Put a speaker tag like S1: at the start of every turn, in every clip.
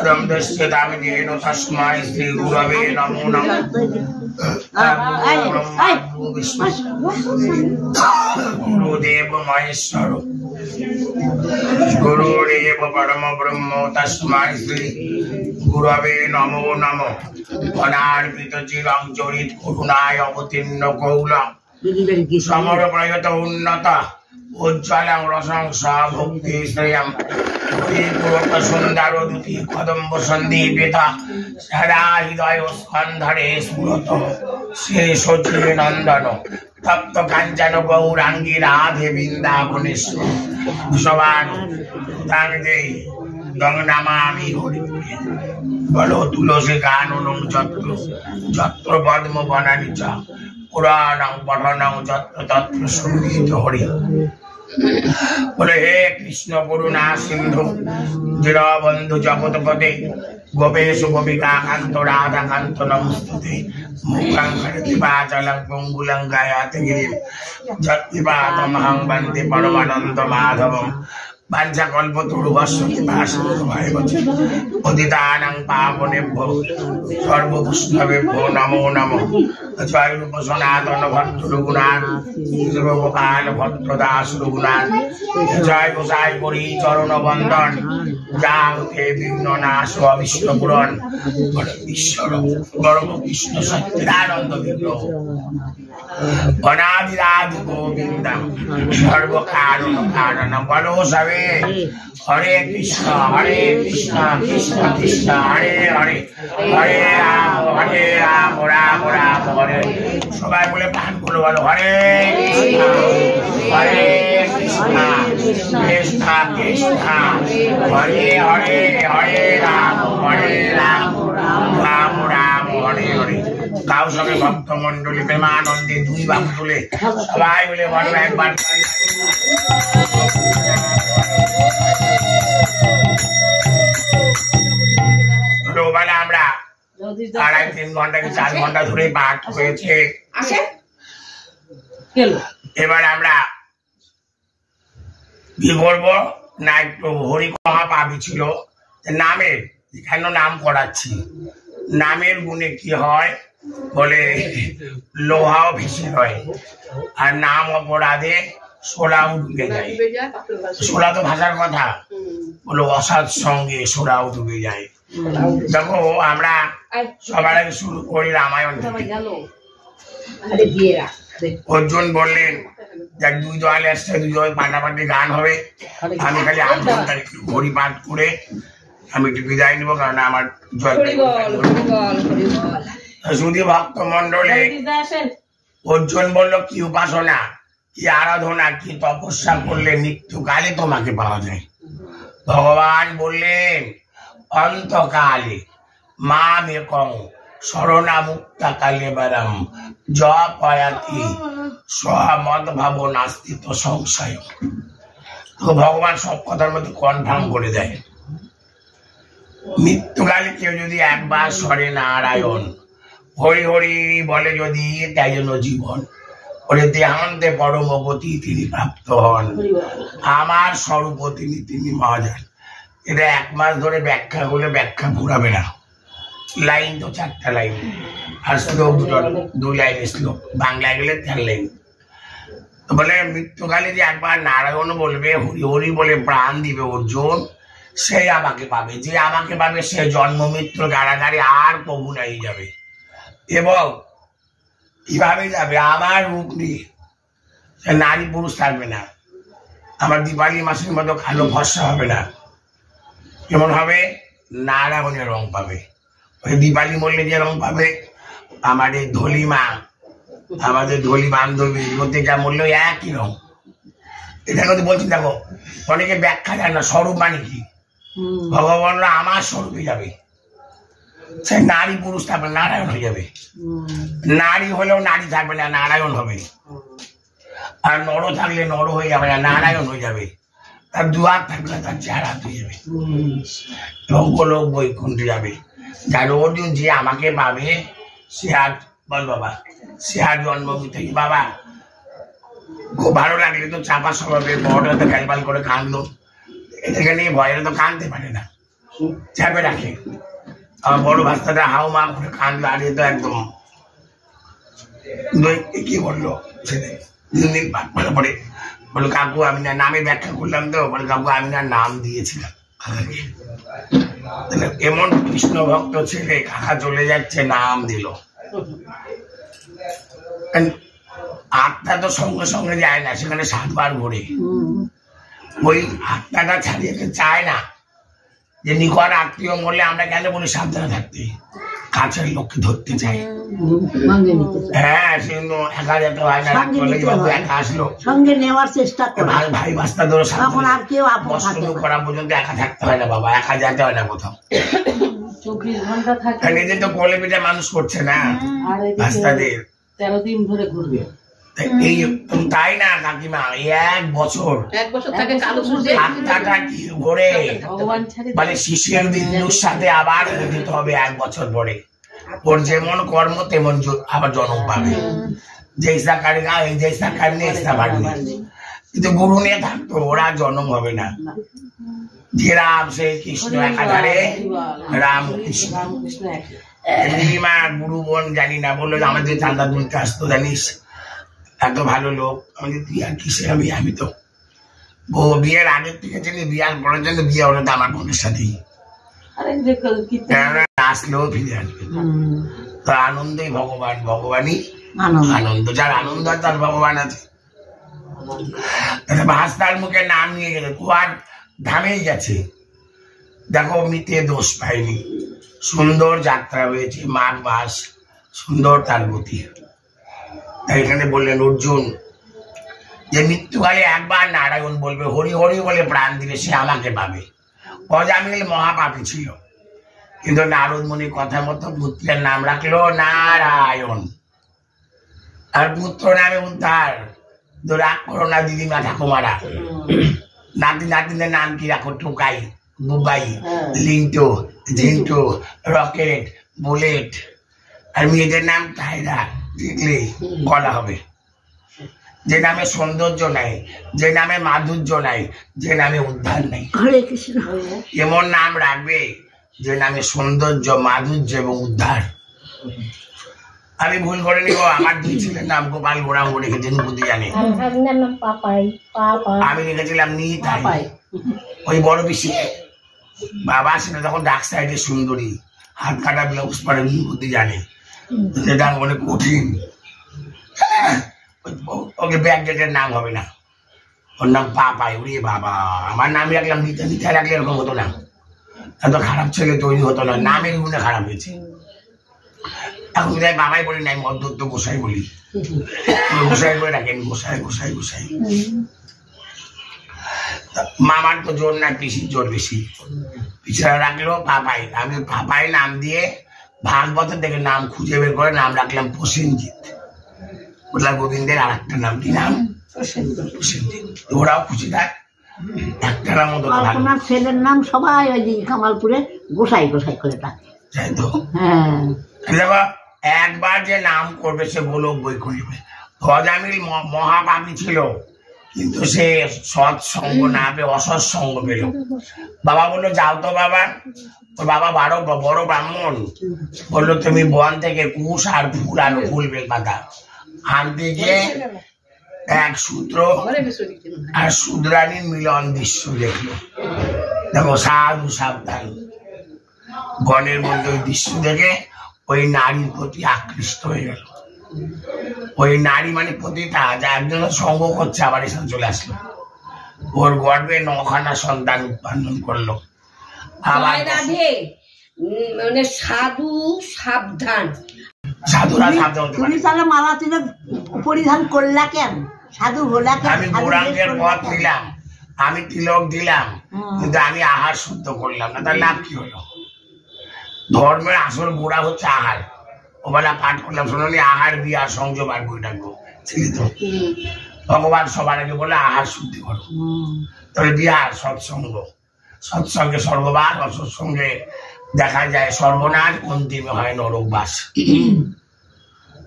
S1: रमदस्य दामिनेन तस्मै श्री गुरवे नमो नमः। गुरुदेव महेश्वर गुरुदेव परम ब्रह्म तस्मै श्री गुरवे नमो नमः। अनार्पित चिरं चरित करुणाय अवतीर्ण कौलम समर प्रयत उन्नत उज्ज्वलं रसंसा भक्ति श्रेयं पूर्वक सुंदर दुति कदम्ब संदीपित सदा हृदय स्कंधरे स्फुरत श्री सचिव नंदन तप्त कांचन गौरांगी राधे वृंदावनेश्वर सवान तांगे गंगनामामि हरिप्रिय बलो तुलसी काननं जत्र जत्र पद्म वनानि च पुराणं पठनं जत्र तत्र संगीत हरि। बोले हे कृष्ण करुणा सिंधु दीनबंधु जगतपते गोपेश गोपिका कांत राधा कांत नमस्ते। मुखं करोति वाचालं पंगुलं गायते गिरिं यत्कृपातमहं वन्दे परमानन्द माधवं। वाञ्छाकल्पतरुभ्यश्च कृपासिन्धुभ्यो पतितानां पावनेभ्यो सर्ववैष्णवेभ्यो नमो नमः। जय रूप सनातन भट्ट रघुनाथ गोपाल भट्टदास रघुनाथ जय गोसाई करी चरण वंदन जाते विघ्न नाश अविष्ट पुराण ईश्वर परम कृष्ण सच्चिदानंद विग्रह अनादिरादि गोविंद सर्व कारण कारण बलो सवे। हरे कृष्ण कृष्ण कृष्ण हरे हरे हरे राम राम राम हरे। सबाई बोले पान बोलो बोलो हरे कृष्ण कृष्ण कृष्ण हरे हरे हरे राम राम राम हरे हरे। गाँव संगे भक्त मंडली प्रेमानंदे दुई बाबू तुले सबाई बोले बोलो एक बार আমরা 2.5-3 ঘন্টা কি 4 ঘন্টা ধরে পাঠ হয়েছে। এবার আমরা কি করবো না একটু হরি কথা পাবি ছিল নামের এখানে নাম করাচ্ছি। নামের গুণে কি হয় বলে লোহাও ভেসে হয় আর নাম অপরাধে সোলাও ডুবে যায়। সোলা তো ভাষার কথা বলো অসৎ সঙ্গে সোলাও ডুবে যায়। দেখো আমরা সবার আগে শুরু করি রামায়ণ। অর্জুন বললেন যাক দুই দল আসছে দুই দল পাল্টাপাল্টি গান হবে আমি খালি 8 ঘন্টা হরি পাঠ করে আমি একটু বিদায় নিবো কারণ আমার জয় শুধু ভক্ত মন্ডলে অর্জুন বললো কি উপাসনা কি আরাধনা কি তপস্যা করলে মৃত্যুকালে তোমাকে পাওয়া যায়। ভগবান বললেন অন্তকালে মামেকং শরণামুক্তা কালেবরম জপয়াতি সমদ্ভাব নাস্তিত সংশয়। তো ভগবান সব কথার মধ্যে কনফার্ম করে দেয় মৃত্যুকালে কেউ যদি একবার স্মরে নারায়ণ হরি হরি বলে যদি তাই জন্য জীবন ওরে দেহান্তে পরম গতি তিনি প্রাপ্ত হন আমার স্বরূপ তিনি মহাজন। এটা 1 মাস ধরে ব্যাখ্যা করলে ব্যাখ্যা পুরাবে না। লাইন তো 4টা লাইন আর শ্লোক 2 লাইনের শ্লোক বাংলায় গেলে 4 লাইন। বলে মৃত্যুকালে যে একবার নারায়ণ বলবে হরি হরি বলে প্রাণ দিবে অর্জুন সে আমাকে পাবে। যে আমাকে পাবে সে জন্ম মৃত্যু কারাগারে আর প্রভু নাই যাবে এবং কিভাবে যাবে আমার রূপ নিয়ে নারী পুরুষ থাকবে না। আমার দীপালি মাসের মতো কালো ফর্সা হবে না। কেমন হবে নারায়ণের রং পাবে। ওই দীপালি বললে যে রং পাবে আমাদের ধলি মা আমাদের ধলি বান্ধবীর মধ্যে যা মূল্য একই রং। এটা কথা বলছি দেখো অনেকে ব্যাখ্যা দেয় না স্বরূপ মানে কি। ভগবানরা আমার স্বরূপে যাবে সে নারী পুরুষ থাকবে নারায়ণ হয়ে যাবে। নারী হলেও নারী থাকবে না নারায়ণ হবে আর নর থাকলে নর হয়ে যাবে না নারায়ণ হয়ে যাবে। তার দুয়ার থাকবে না তার চেহারা হয়ে যাবে এবং গোলক বৈকুণ্ঠে যাবে। যার অর্জুন যে আমাকে পাবে সে আর বল বাবা সে আর জন্ম থেকে বাবা খুব ভালো লাগলে তো চাপা স্বভাবে বড়টা গালবাল করে কাঁদলো এটাকে নিয়ে ভয়ের তো কাঁদতে পারে না চাপে রাখে। আমার বড় ভাস্তাটা হাও মা করে কান্দলো, আর তো একদম কি বললো ছেলে 3 দিন পরে বলো কাকু আমি না নামে ব্যাখ্যা করলাম, তো বলে কাকু আমি না নাম দিয়েছিলাম। এমন কৃষ্ণ ভক্ত ছেলে, কাকা চলে যাচ্ছে নাম দিল। আত্মা তো সঙ্গে সঙ্গে যায় না, সেখানে 7 বার ঘুরে। ওই আত্মাটা ছাড়িয়ে চায় না যে নিকট আত্মীয় মরলে আমরা কেন বলি সাবধানে থাকতে, কাছের লোককে ধরতে চাই। হ্যাঁ কিন্তু একা যেতে হয় না, বাবু একা আসলো
S2: সঙ্গে নেওয়ার চেষ্টা করে,
S1: ভাই বাস্তা ধরো করা পর্যন্ত একা থাকতে হয় না বাবা, একা যেতে হয় না কোথাও।
S3: 24 ঘন্টা থাকে,
S1: নিজে তো কোলে পিঠে মানুষ করছে না বাস্তাদের,
S3: 13 দিন ধরে ঘুরবে।
S1: এই তাই না কাকিমা, 1 বছর
S3: থাকে কালো সূর্যে
S1: আত্মাটা কি ঘুরে, মানে শিষ্যের বিন্দুর সাথে আবার দিতে হবে 1 বছর পরে। ওর যেমন কর্ম তেমন আবার জন্ম পাবে, জৈসা কারেগা জৈসা কারণে ऐसा बढ़ने। কিন্তু গুরু নিয়ে থাকতো ওরা জন্ম হবে না। যে রাম সে কৃষ্ণ একাধারে রাম কৃষ্ণ। মা গুরু বোন জানি না বললো আমাদের চাঁদা তুলতে আসতো জানিস, এত ভালো লোক। আমি তুই আর কিসে আমি তো বিয়ের আগের থেকে জানি, বিয়ার পরের জন্য বিয়ে হলো তো আমার বোনের সাথেই আসলেও ফিরে আসবে। তো আনন্দই ভগবান, ভগবানই আনন্দ, যার আনন্দ তার ভগবান আছে। ভাস্তার মুখে নাম নিয়ে গেলে কুয়ার ধামেই গেছে, দেখো মিতে দোষ পায়নি, সুন্দর যাত্রা হয়েছে, মাঘ মাস সুন্দর তার গতি। তাই এখানে বললেন অর্জুন যে মৃত্যুকালে একবার নারায়ণ বলবে হরি হরি বলে প্রাণ দিলে সে আমাকে পাবে। অজামিল মহাপাপী ছিল, কিন্তু নারদ মুনির কথা মতো পুত্রের নাম রাখলো নারায়ণ, আর পুত্র নামে উদ্ধার। রাগ করো না দিদিমা ঠাকুমারা, নাতি নাতিদের নাম কি রাখো, টুকাই বুবাই লিন্টো ঝিন্টু রকেট বুলেট, আর মেয়েদের নাম টাইরা, দেখলে বলা হবে। যে নামে সৌন্দর্য নাই, যে নামে মাধুর্য নাই, যে নামে উদ্ধার নাই, এমন নাম রাখবে যে নামে সৌন্দর্য মাধুর্য এবং উদ্ধার। আমি ভুল করে নিব, আমার 2 ছেলের নাম গোপাল গোরাম রেখেছেন বুদ্ধি জানে, আমি রেখেছিলাম নিতাই। ওই বড় বেশি বাবা সেটা তখন ডাক সাইডে সুন্দরী, হাত কাটা ব্লাউজ পরে বুদ্ধি জানে, এটা অনেক কঠিন। ওকে ব্যাগ ডেটের নাম হবে না, ওর নাম পাপাই। ওরে বাবা, আমার নাম রাখলাম নিতা, নিতা রাখলে এরকম হতো না, এত খারাপ ছেলে তৈরি হতো না, নামের গুণে খারাপ হয়েছে। এখন যাই বাবাই বলি নাই, মধ্যত্ব গোসাই বলি, গোসাই করে রাখেন, গোসাই গোসাই গোসাই। মামার তো জোর না, পিসির জোর বেশি, পিছনে রাখলো পাপাই। আমি পাপাই নাম দিয়ে ভাগবতের থেকে নাম খুঁজে বের করে নাম রাখলাম প্রসেনজিৎ। ওটা গোবিন্দের আর একটা নাম, কি নাম? প্রসেনজিৎ। ওরাও খুশি থাক, একটা নাম মতো
S2: ছেলের নাম সবাই ওই কামালপুরে গোসাই গোসাই করে ডাকে,
S1: তাই তো।
S2: হ্যাঁ,
S1: একবার যে নাম করবে সে গোলক বই করিবে। অজামিল মহাপাপী ছিল, কিন্তু সে সৎসঙ্গ না পেয়ে অসৎসঙ্গ পেল। বাবা বললো যাও তো বাবা, ওর বাবা বড় ব্রাহ্মণ, বললো তুমি বন থেকে কুশ আর ফুল আনো, ফুল বেল পাতা আনতে গিয়ে এক সূত্র আর শূদ্রাণীর মিলন দৃশ্য দেখলো। দেখো সাধু সাবধান, গণের মধ্যে ওই দৃশ্য দেখে ওই নারীর প্রতি আকৃষ্ট হয়ে গেল। ওই নারী মানে প্রতিটা যা একজন সঙ্গ করছে, আবার এসে চলে আসলো, ওর গর্বে 9খানা সন্তান উৎপাদন করলো। আবার
S4: মানে সাধু সাবধান,
S1: সাধুরা সাবধান হতে
S2: তুমি
S1: পারে।
S2: তাহলে মালা তিলক পরিধান করলা কেন, সাধু হলা কেন?
S1: আমি গৌরাঙ্গের পথ নিলাম, আমি তিলক দিলাম, কিন্তু আমি আহার শুদ্ধ করলাম না, তার লাভ কি হলো? ধর্মের আসল গোড়া হচ্ছে আহার। ওবেলা পাঠ করলাম, শোনি আহার বিহার সংযম আর বই ডাকবো, ছিলি তো ভগবান সবার আগে বলে আহার শুদ্ধি করো। তবে বিহার সৎসঙ্গ, সৎসঙ্গে স্বর্গবাস, অসৎসঙ্গে দেখা যায় সর্বনাশ, অন্তিমে হয় নরকবাস।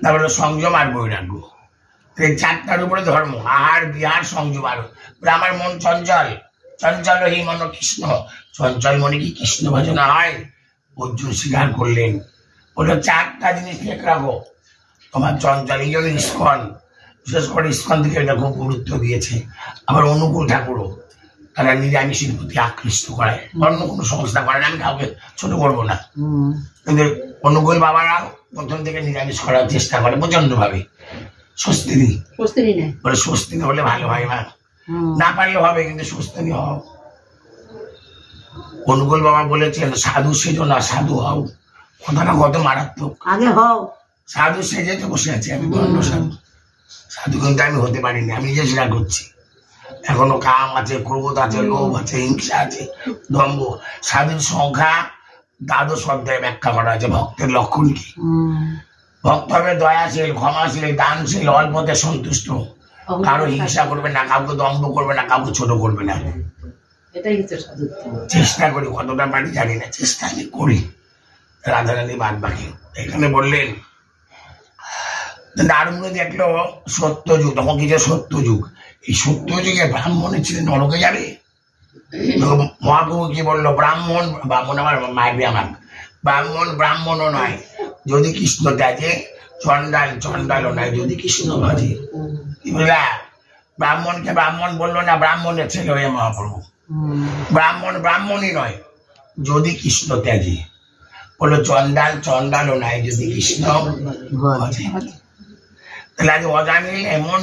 S1: তারপরে সংযম আর বৈরাগ্য, এই 4টার উপরে ধর্ম, আহার বিহার সংযম। আর আমার মন চঞ্চল, চঞ্চল হি মন কৃষ্ণ চঞ্চলমণি কি কৃষ্ণ ভজনা হয়? অর্জুন স্বীকার করলেন, বললো 4টা জিনিস ঠিক রাখো। তোমার চঞ্চল এই জন্য ইস্কন, বিশেষ করে ইস্কন থেকে এটা খুব গুরুত্ব দিয়েছে। আবার অনুকূল ঠাকুরও তারা নিরামিষের প্রতি আকৃষ্ট করায়, অন্য কোনো সংস্থা করে না, আমি কাউকে ছোট করবো না, কিন্তু অনুকূল বাবারা প্রথম থেকে নিরামিষ করার চেষ্টা করে প্রচন্ড ভাবে। স্বস্তিনী বলে স্বস্তিনী হলে ভালো হয় মা, না পারলেও হবে কিন্তু স্বস্তিনী হও। অনুকূল বাবা বলেছেন সাধু সেজো না সাধু হও, কথাটা কত মারাত্মক।
S2: আগে হও,
S1: সাধু সেজে তো বসে আছি আমি, গণ্য সাধু। সাধু কিন্তু আমি হতে পারিনি, আমি নিজে সেটা করছি। এখনো কাম আছে, ক্রোধ আছে, লোভ আছে, হিংসা আছে, দম্ভ। সাধুর সংখ্যা 12 অধ্যায়ে ব্যাখ্যা করা আছে। ভক্তের লক্ষণ কি? ভক্ত হবে দয়াশীল, ক্ষমাশীল, দানশীল, অল্পতে সন্তুষ্ট, কারো হিংসা করবে না, কাউকে দম্ভ করবে না, কাউকে ছোট করবে না।
S3: এটাই হচ্ছে সাধুত্ব।
S1: চেষ্টা করি, কতটা পারি জানি না, চেষ্টা আমি করি। রাধারানী বাদ বাকি এখানে বললেন নারদ দেখলো সত্যযুগ, তখন কি যে সত্যযুগ, এই সত্যযুগে ব্রাহ্মণের ছেলে নরকে যাবে। মহাপ্রভু কি বললো, ব্রাহ্মণ আমার মারবে, আমার ব্রাহ্মণও নয় যদি কৃষ্ণ ত্যাজে, চণ্ডালও নয় যদি কৃষ্ণ ভাজে। কি বুঝলা? ব্রাহ্মণকে ব্রাহ্মণ বললো না, ব্রাহ্মণের ছেলে হয়ে মহাপ্রভু। ব্রাহ্মণই নয় যদি কৃষ্ণ ত্যাজে, বললো চণ্ডালও নয় যদি কৃষ্ণ ভাজে। তাহলে আজ অজামিল এমন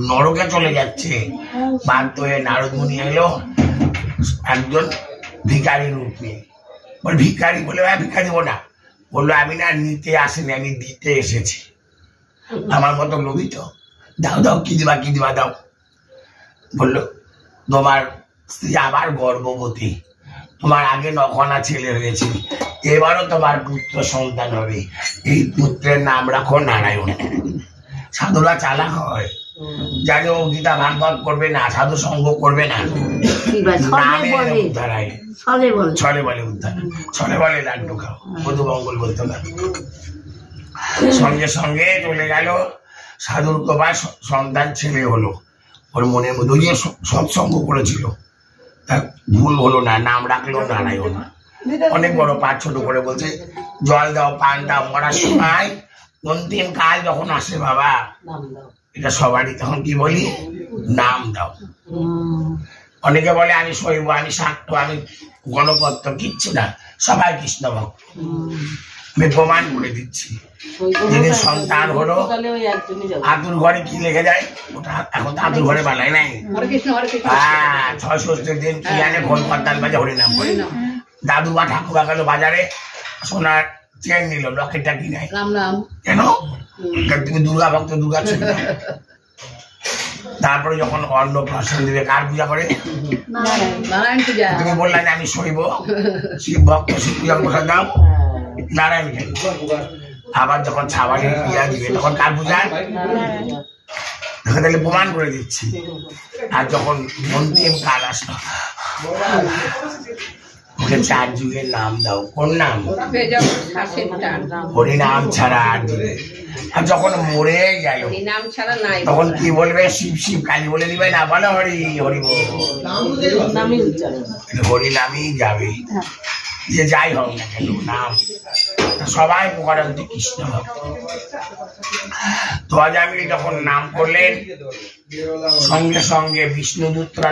S1: নরকে চলে যাচ্ছে, বাধ্য হয়ে নারদ মুনি এলো একজন ভিখারি রূপ নিয়ে। বল ভিখারি বলে ভিক্ষা দিব না, বললো আমি না নিতে আসিনি, আমি দিতে এসেছি। আমার মতো লোভিত, দাও দাও কি দিবা দাও। বললো তোমার স্ত্রী আবার গর্ভবতী, তোমার আগে 9খানা ছেলে হয়েছে, এবারও তোমার পুত্র সন্তান হবে, এই পুত্রের নাম রাখো নারায়ণ। সাধুরা চালাক হয়, জানো গীতা ভাগবত করবে না, সাধু সঙ্গ করবে না, ছলে বলে উদ্ধার, ছলে বলে লাড্ডু খাও, মধু মঙ্গল বলতো না। সঙ্গে সঙ্গে চলে গেল, সাধুর কবার সন্তান ছেলে হলো। ওর মনের মধ্যে যে সৎসঙ্গ করেছিল তার ভুল হলো না, নাম রাখলো নারায়ণ। অনেক বড় পাঠ, ছোট করে বলছে জল দাও, পান দাও, মরার সময় অন্তিম কাল যখন আসে বাবা, এটা সবারই তখন কি বলি, নাম দাও। অনেকে বলে আমি শৈব, আমি শাক্ত, আমি গণপত্য, কিচ্ছু না, সবাই কৃষ্ণ ভক্ত। আমি প্রমাণ করে দিচ্ছি। যেদিন সন্তান হলো আতুর ঘরে কি লেগে যায়, ওটা এখন তো আতুর ঘরে বানায় নাই। হ্যাঁ, 6ষষ্ঠীর দিন কি জানে ঘোল করতাল বাজে হরিনাম করে। দাদু বা ঠাকুমা গেল বাজারে, সোনার চেন নিল, লকেটটা কি নাই কেন? তুমি দুর্গা ভক্ত, দুর্গা ছিল। তারপরে যখন অন্নপ্রাশন দিবে, কার পূজা করে? তুমি বললে আমি শৈব, শিব ভক্ত, শিব পূজা প্রসাদ দাও, নারায়ণ। আবার যখন ছাবাড়ির পূজা দিবে তখন কার পূজা? তাহলে প্রমাণ করে দিচ্ছি। আর যখন অন্তিম কাল আসলো, ওকে 4 যুগের নাম দাও। কোন নাম? হরিনাম ছাড়া আর দিবে। আর যখন মরে গেল তখন কি বলবে? শিব শিব কালী বলে দিবে না, বলো হরি হরি বল, হরিনামই যাবে। যে যাই হোক না কেন নাম, সবাই করে কৃষ্ণ ভক্ত। তো আজ আমি যখন নাম করলেন, সঙ্গে সঙ্গে বিষ্ণুদূতরা